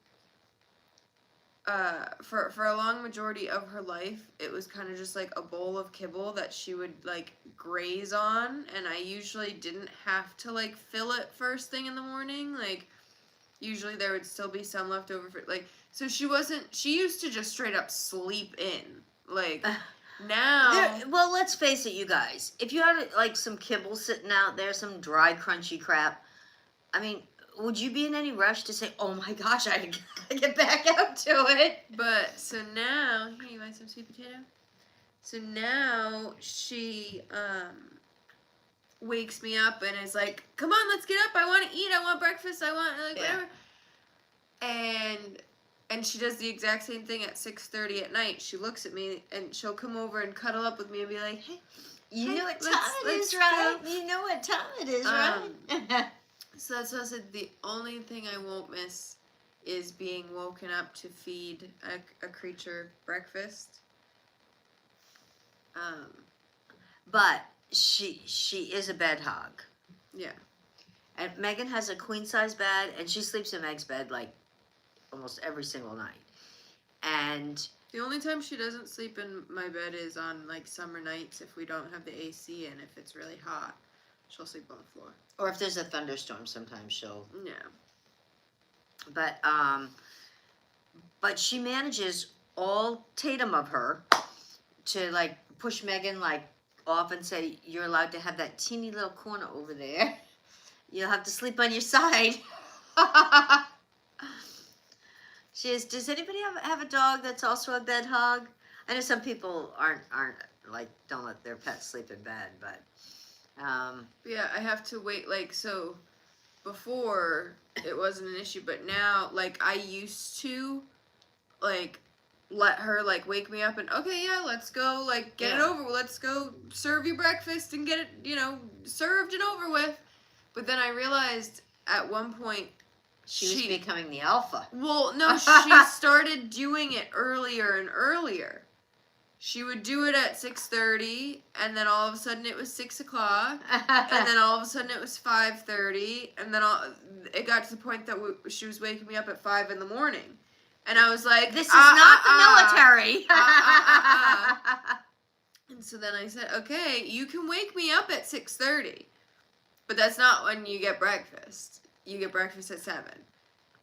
for a long majority of her life, it was kind of just like a bowl of kibble that she would like graze on, and I usually didn't have to like fill it first thing in the morning. Like, usually there would still be some left over for, like, so she used to just straight up sleep in. Like, now. Well, let's face it, you guys. If you had like some kibble sitting out there, some dry, crunchy crap, I mean, would you be in any rush to say, oh my gosh, I gotta get back out to it? But, so now, here, you want some sweet potato? So now, she, wakes me up and is like, come on, let's get up, I want to eat, I want breakfast, I want, like, whatever. And she does the exact same thing at 6:30 at night. She looks at me, and she'll come over and cuddle up with me and be like, hey, you know what time it is, right? You know what time it is, right? So that's what I said. The only thing I won't miss is being woken up to feed a creature breakfast. But she is a bed hog. Yeah. And Megan has a queen size bed, and she sleeps in Meg's bed like almost every single night. And the only time she doesn't sleep in my bed is on like summer nights if we don't have the AC, and if it's really hot, she'll sleep on the floor. Or if there's a thunderstorm, sometimes she'll. Yeah. But she manages all Tatum of her to like push Megan like off and say, you're allowed to have that teeny little corner over there. You'll have to sleep on your side. She is. Does anybody have a dog that's also a bed hog? I know some people aren't like, don't let their pets sleep in bed, but Yeah, I have to wait, like, so before it wasn't an issue, but now, like, I used to, like, let her, like, wake me up and, okay, yeah, let's go, like, get it Yeah. over, let's go serve you breakfast and get it, served and over with. But then I realized at one point, She was becoming the alpha. well, no, she started doing it earlier and earlier. She would do it at 6:30, and then all of a sudden it was 6 o'clock, and then all of a sudden it was 5:30, and then it got to the point that she was waking me up at 5 in the morning, and I was like, "This is not the military." And so then I said, "Okay, you can wake me up at 6:30, but that's not when you get breakfast. You get breakfast at 7."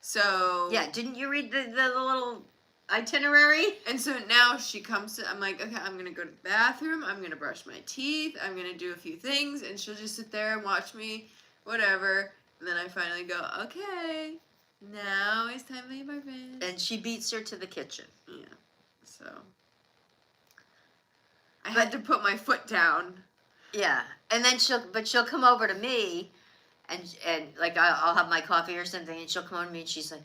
So yeah, didn't you read the little itinerary? And so now she comes to, I'm like, okay, I'm going to go to the bathroom, I'm going to brush my teeth, I'm going to do a few things, and she'll just sit there and watch me, whatever. And then I finally go, okay, now it's time to eat breakfast. And she beats her to the kitchen. Yeah, so I had to put my foot down. Yeah, and then she'll come over to me, and like I'll have my coffee or something, and she'll come over to me and she's like,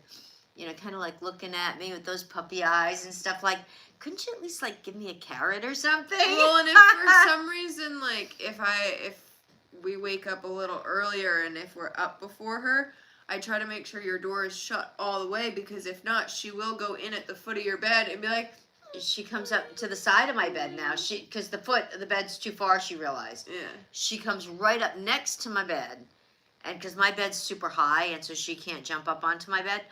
kind of like looking at me with those puppy eyes and stuff. Like, couldn't you at least like give me a carrot or something? Well, and if for some reason, like if we wake up a little earlier and if we're up before her, I try to make sure your door is shut all the way, because if not, she will go in at the foot of your bed and be like. She comes up to the side of my bed now. Because the foot of the bed's too far, she realized. Yeah. She comes right up next to my bed, and because my bed's super high, and so she can't jump up onto my bed.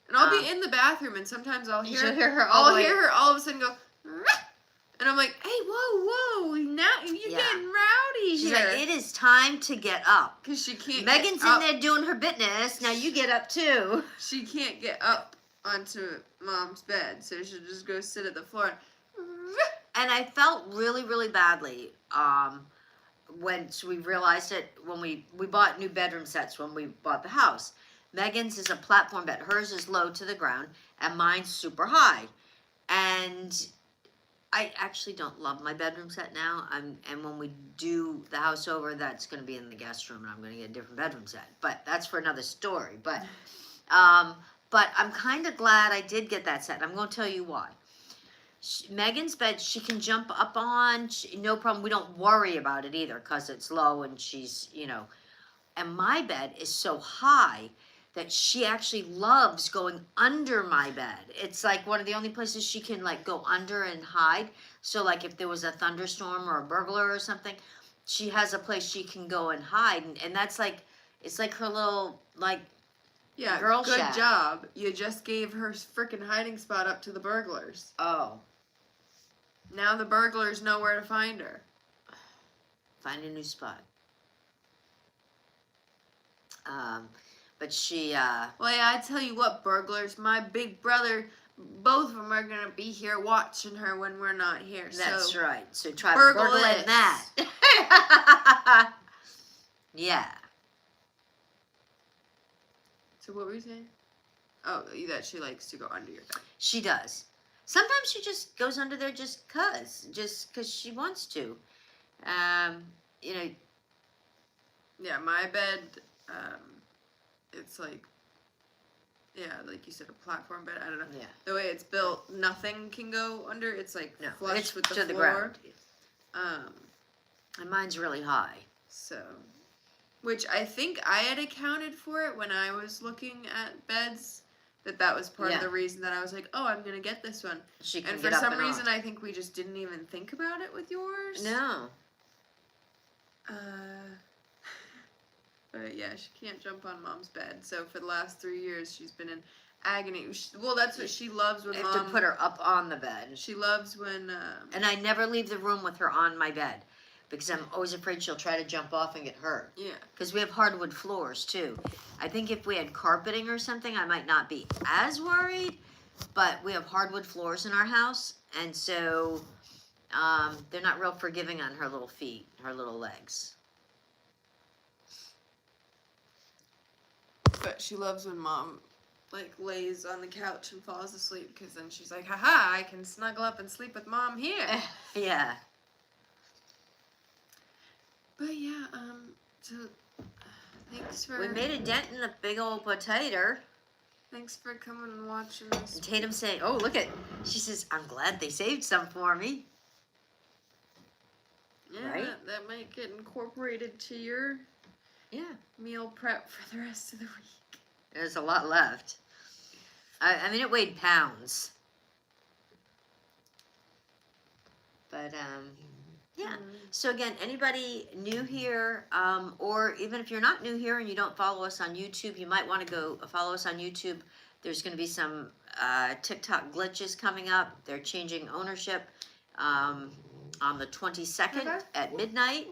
And I'll be in the bathroom, and sometimes I'll hear her. I'll hear her all of a sudden go, and I'm like, "Hey, whoa! Now you're getting rowdy She's here." like, "It is time to get up." Because she can't. Megan's in there doing her business. Now you get up too. She can't get up onto Mom's bed, so she'll just go sit at the floor. And I felt really, really badly when we realized it when we bought new bedroom sets when we bought the house. Megan's is a platform bed. Hers is low to the ground, and mine's super high. And I actually don't love my bedroom set now. And when we do the house over, that's going to be in the guest room, and I'm going to get a different bedroom set. But that's for another story. But I'm kind of glad I did get that set. I'm going to tell you why. Megan's bed, she can jump up on, no problem. We don't worry about it either because it's low and she's, And my bed is so high that she actually loves going under my bed. It's like one of the only places she can like go under and hide. So like if there was a thunderstorm or a burglar or something, she has a place she can go and hide. And that's like, it's like her little like, yeah, girl good shack. job. You just gave her freaking hiding spot up to the burglars. Oh. Now the burglars know where to find her. Find a new spot. But she, Well, yeah, I tell you what, burglars, my big brother, both of them are going to be here watching her when we're not here. That's right. So try burgling burgling that. Yeah. So what were you saying? Oh, that she likes to go under your bed. She does. Sometimes she just goes under there just cause she wants to. Yeah, my bed, it's like, yeah, like you said, a platform bed. I don't know. Yeah. The way it's built, nothing can go under. It's like flush it's with the to floor. the ground. And mine's really high. So, which I think I had accounted for it when I was looking at beds. That was part of the reason that I was like, oh, I'm going to get this one. She can and get for up some and reason, on. I think we just didn't even think about it with yours. No. But yeah, she can't jump on Mom's bed. So for the last 3 years, she's been in agony. Well, that's what she loves when I Mom... have to put her up on the bed. She loves when... And I never leave the room with her on my bed. Because I'm always afraid she'll try to jump off and get hurt. Yeah. Because we have hardwood floors, too. I think if we had carpeting or something, I might not be as worried. But we have hardwood floors in our house. And so they're not real forgiving on her little feet, her little legs. But she loves when Mom, like, lays on the couch and falls asleep. Because then she's like, haha, I can snuggle up and sleep with Mom here. Yeah. But yeah, so thanks for We made a dent in the big old potato. thanks for coming and watching this. And Tatum saying, "Oh, look at," she says, "I'm glad they saved some for me." Yeah, Right? that might get incorporated to your meal prep for the rest of the week. There's a lot left. I mean, it weighed pounds. But, yeah. So again, anybody new here, or even if you're not new here and you don't follow us on YouTube, you might want to go follow us on YouTube. There's going to be some TikTok glitches coming up. They're changing ownership on the 22nd at midnight.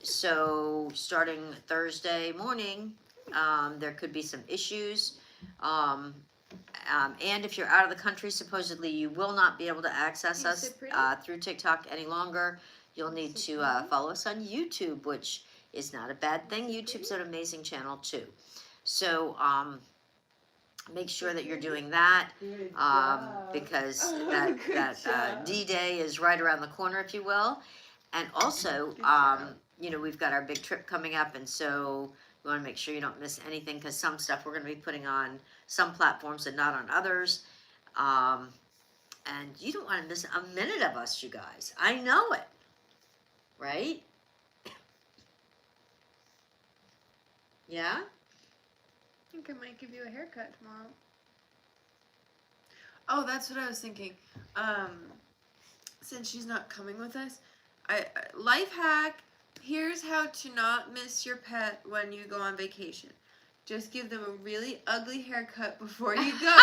So starting Thursday morning, there could be some issues. And if you're out of the country, supposedly you will not be able to access us through TikTok any longer. You'll need to follow us on YouTube, which is not a bad thing. YouTube's an amazing channel too. So make sure that you're doing that, because that D-Day is right around the corner, if you will. And also, you know, we've got our big trip coming up, and so we want to make sure you don't miss anything, because some stuff we're going to be putting on some platforms and not on others. And you don't want to miss a minute of us, you guys. I know it. Right? Yeah? I think I might give you a haircut tomorrow. Oh, that's what I was thinking. Since she's not coming with us, life hack. Here's how to not miss your pet when you go on vacation. Just give them a really ugly haircut before you go.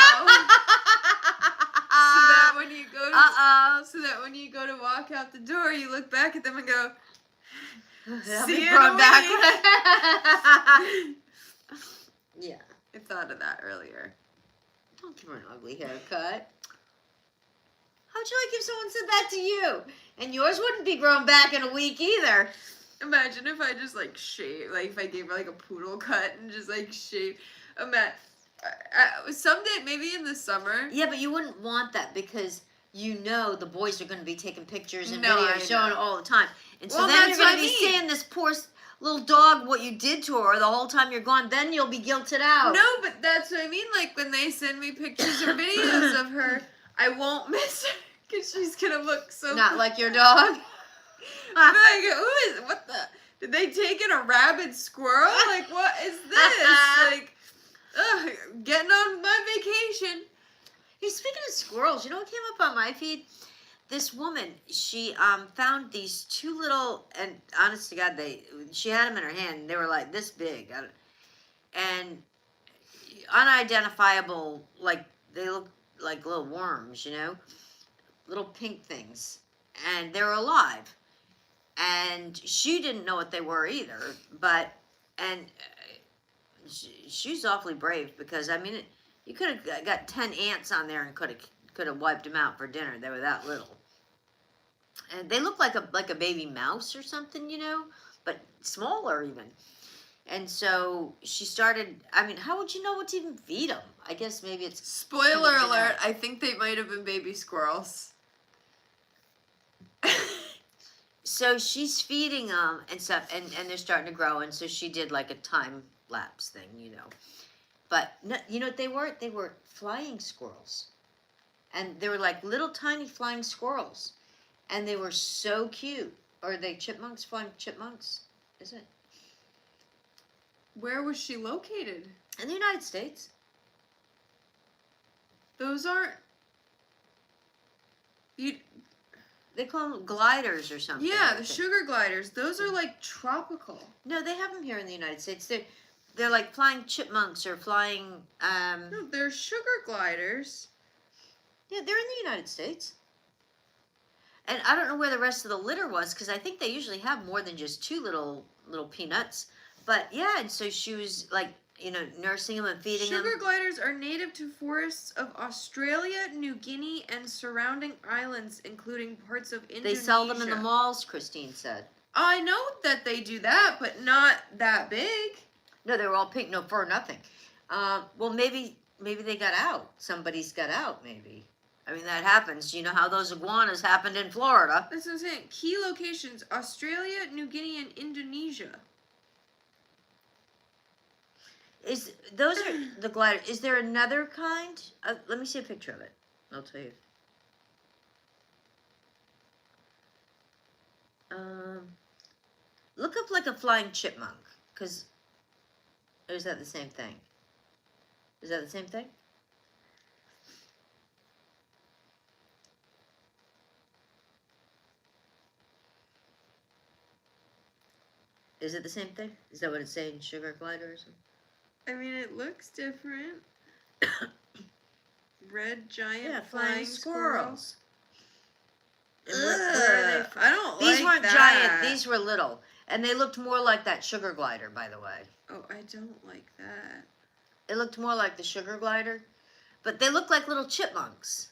So that when you go to walk out the door, you look back at them and go, "See you in a week." Yeah. I thought of that earlier. Don't give her an ugly haircut. How'd you like if someone said that to you? And yours wouldn't be grown back in a week either. Imagine if I just like shave, like if I gave her like a poodle cut and just like shave. Someday, maybe in the summer. Yeah, but you wouldn't want that, because you know the boys are going to be taking pictures and videos showing it all the time. And so then you're going to be seeing this poor little dog, what you did to her the whole time you're gone. Then you'll be guilted out. No, but that's what I mean. Like when they send me pictures or videos of her, I won't miss her because she's going to look so... Not like your dog? What the? Did they take in a rabid squirrel? Like, what is this? Like, getting on my vacation. Hey, speaking of squirrels, you know what came up on my feed? This woman, she found these two little, and honest to God, she had them in her hand, and they were like this big, and unidentifiable, like they look like little worms, you know, little pink things, and they were alive. And she didn't know what they were either, and she's awfully brave, because I mean, you could have got 10 ants on there and could have wiped them out for dinner. They were that little, and they look like a baby mouse or something, you know, but smaller even. And so she started. I mean, how would you know what to even feed them? I guess maybe it's spoiler alert. I think they might have been baby squirrels. So she's feeding them and stuff, and they're starting to grow, and so she did like a time lapse thing, you know. But no, you know what they were? They were flying squirrels, and they were like little tiny flying squirrels, and they were so cute. Or are they chipmunks? Flying chipmunks? Is it? Where was she located? In the United States. Those aren't. They call them gliders or something. Yeah, the sugar gliders. Those are like tropical. No, they have them here in the United States. They're like flying chipmunks or flying. No, they're sugar gliders. Yeah, they're in the United States. And I don't know where the rest of the litter was, because I think they usually have more than just two little peanuts. But yeah, and so she was like, you know, nursing them and feeding them. Sugar gliders are native to forests of Australia, New Guinea, and surrounding islands, including parts of Indonesia. They sell them in the malls, Christine said. I know that they do that, but not that big. No, they were all pink, no fur, nothing. Well, maybe they got out. Somebody's got out, maybe. I mean, that happens. You know how those iguanas happened in Florida. That's what I'm saying. Key locations: Australia, New Guinea, and Indonesia. Those are the glider. Is there another kind? Let me see a picture of it. I'll tell you. Look up like a flying chipmunk, because, or is that the same thing? Is that the same thing? Is it the same thing? Is that what it's saying, sugar glider or something? I mean, it looks different. Red giant flying squirrels. And where are they from? I don't These like weren't that. giant. These were little, and they looked more like that sugar glider. By the way, Oh, I don't like that. it looked more like the sugar glider, but they look like little chipmunks.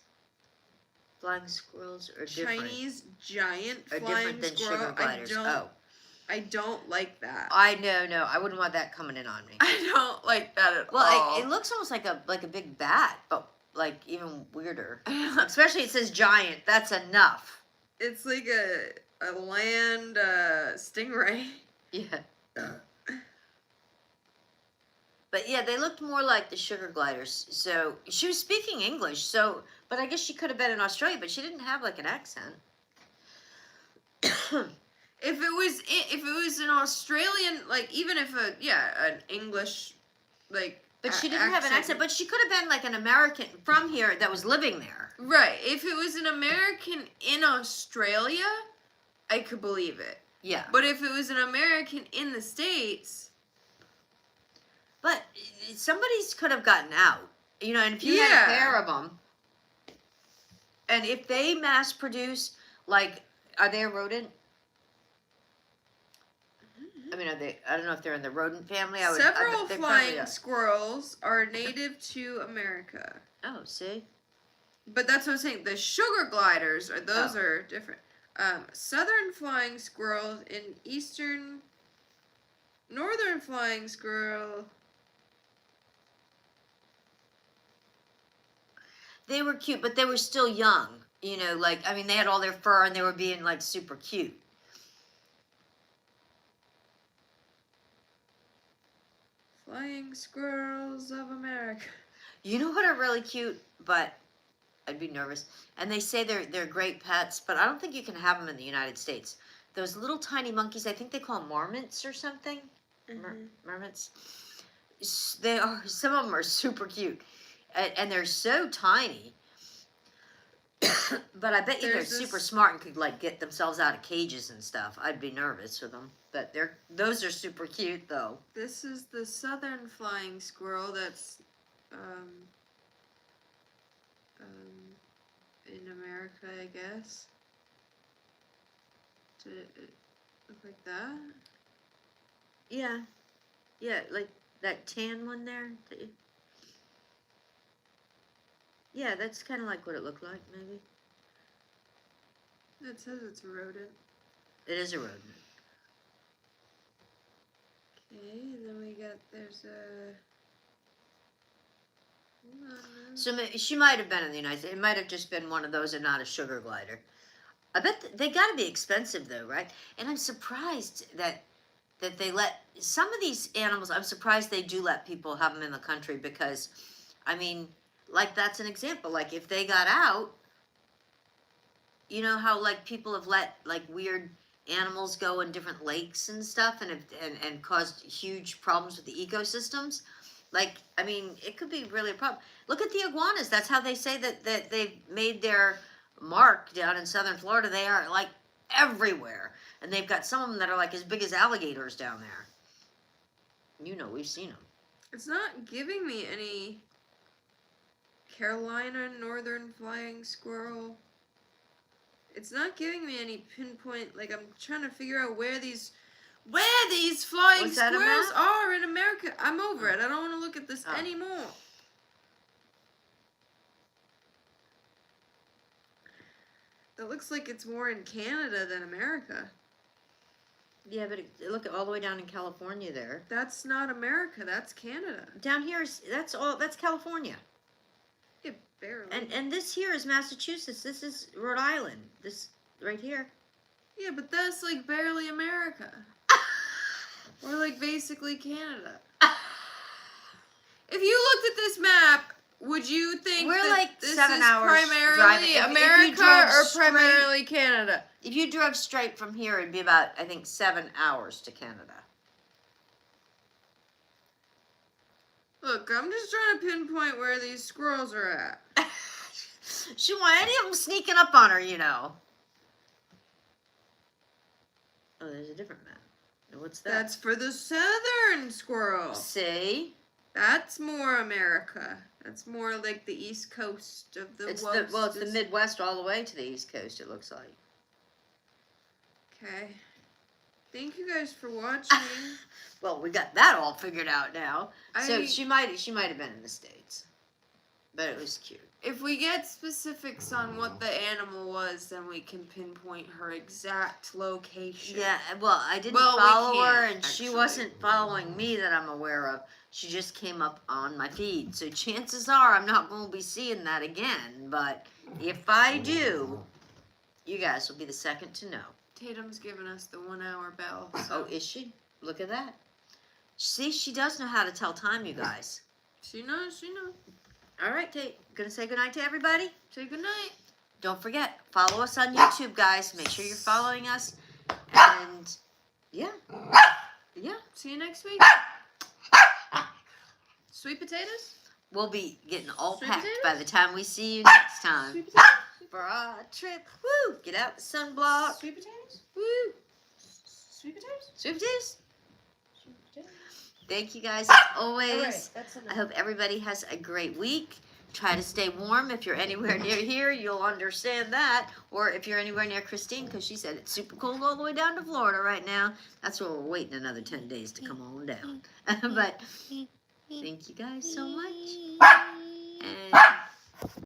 Flying squirrels are different. Chinese giant Are flying different than squirrel. sugar gliders. I don't like that. I know. No, I wouldn't want that coming in on me. I don't like that at all. Well, it looks almost like a big bat, but like even weirder. Especially it says giant. That's enough. It's like a land stingray. Yeah. But yeah, they looked more like the sugar gliders. So she was speaking English. So, but I guess she could have been in Australia, but she didn't have like an accent. If it was an Australian, like even if an English, like. But she didn't have an accent. But she could have been like an American from here that was living there. Right. If it was an American in Australia, I could believe it. Yeah. But if it was an American in the States. But somebody's could have gotten out. You know, and if you had a pair of them, and if they mass produce, like, are they a rodent? I mean, are they? I don't know if they're in the rodent family. Several flying squirrels are native to America. Oh, see? But that's what I'm saying. The sugar gliders, those are different. Southern flying squirrels in eastern... Northern flying squirrel... They were cute, but they were still young. You know, like, I mean, they had all their fur and they were being, like, super cute. Flying squirrels of America. You know what are really cute, but I'd be nervous. And they say they're great pets, but I don't think you can have them in the United States. Those little tiny monkeys, I think they call them marmots or something. Marmots. They are. Some of them are super cute, and they're so tiny. But I bet you they're super smart and could like get themselves out of cages and stuff. I'd be nervous with them, but those are super cute though. This is the southern flying squirrel that's in America, I guess. Did it look like that? Yeah, like that tan one there. Yeah, that's kind of like what it looked like, maybe. It says it's a rodent. It is a rodent. Okay, then there's a... Hold on. So she might have been in the United States. It might have just been one of those and not a sugar glider. I bet they got to be expensive though, right? And I'm surprised that they let some of these animals. I'm surprised they do let people have them in the country because, I mean, like that's an example. Like if they got out, you know how like people have let like weird animals go in different lakes and stuff, and caused huge problems with the ecosystems. Like, I mean, it could be really a problem. Look at the iguanas. That's how they say that they've made their mark down in southern Florida. They are like everywhere, and they've got some of them that are like as big as alligators down there. You know, we've seen them. It's not giving me any Carolina northern flying squirrel. It's not giving me any pinpoint. Like I'm trying to figure out where these flying squirrels are in America. I'm over it. I don't want to look at this anymore. That looks like it's more in Canada than America. Yeah, but look all the way down in California there. That's not America. That's Canada. Down here, that's California. Yeah, Barely. And this here is Massachusetts. This is Rhode Island. This right here. Yeah, but that's like barely America. We're like basically Canada. If you looked at this map, would you think We're that like this 7 is hours primarily driving. If you America drove or straight- primarily Canada? If you drove straight from here, it'd be about, I think, 7 hours to Canada. Look, I'm just trying to pinpoint where these squirrels are at. She don't want any of them sneaking up on her, you know. Oh, there's a different map. Now, what's that? That's for the southern squirrel. See? That's more America. That's more like the east coast of the It's West. the Midwest all the way to the East Coast, it looks like. Okay. Thank you guys for watching. Well, we got that all figured out now. So I- she might have been in the States. But it was cute. If we get specifics on what the animal was, then we can pinpoint her exact location. Yeah, well, I didn't Well, we follow her, can't, and she actually. wasn't following me that I'm aware of. She just came up on my feed. So chances are I'm not going to be seeing that again. But if I do, you guys will be the second to know. Tatum's giving us the 1 hour bell. Oh, is she? Look at that. See, she does know how to tell time, you guys. She knows, she knows. All right, Tate. Gonna say goodnight to everybody? Say goodnight. Don't forget, follow us on YouTube, guys. Make sure you're following us. And, yeah. Yeah. See you next week. Sweet potatoes? We'll be getting all Sweet packed potatoes? by the time we see you next time. Sweet potatoes? For our trip. Woo! Get out the sunblock. Sweet potatoes? Woo! Sweet potatoes? Sweet potatoes. Sweet potatoes? Thank you guys as always. All right, that's enough. I hope everybody has a great week. Try to stay warm. If you're anywhere near here, you'll understand that. Or if you're anywhere near Christine, because she said it's super cold all the way down to Florida right now. That's why we're waiting another 10 days to come on down. But thank you guys so much. And